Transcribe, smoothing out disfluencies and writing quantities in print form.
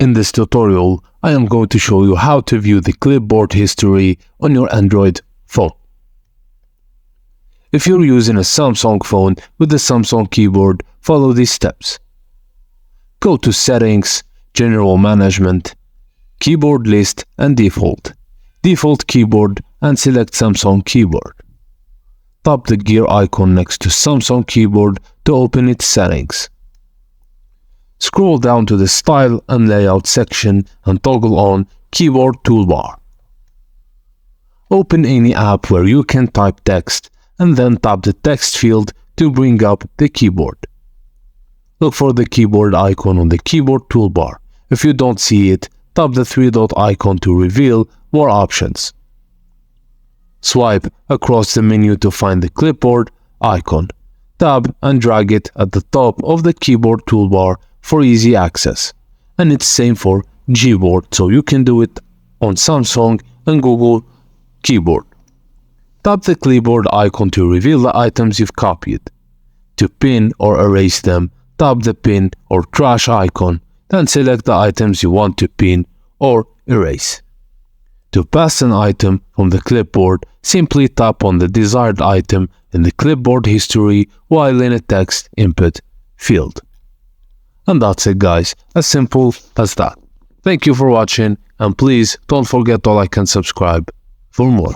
In this tutorial, I am going to show you how to view the clipboard history on your Android phone. If you're using a Samsung phone with the Samsung keyboard, follow these steps. Go to Settings, General Management, Keyboard List and Default. Default Keyboard and select Samsung Keyboard. Tap the gear icon next to Samsung Keyboard to open its settings. Scroll down to the Style and Layout section and toggle on Keyboard Toolbar. Open any app where you can type text and then tap the text field to bring up the keyboard. Look for the keyboard icon on the keyboard toolbar. If you don't see it, tap the three-dot icon to reveal more options. Swipe across the menu to find the clipboard icon. Tap and drag it at the top of the keyboard toolbar for easy access. And it's same for Gboard, so you can do it on Samsung and Google Keyboard. Tap the clipboard icon to reveal the items you've copied. To pin or erase them, tap the pin or trash icon, then select the items you want to pin or erase. To paste an item from the clipboard, simply tap on the desired item in the clipboard history while in a text input field. And that's it, guys, as simple as that. Thank you for watching, and please don't forget to like and subscribe for more.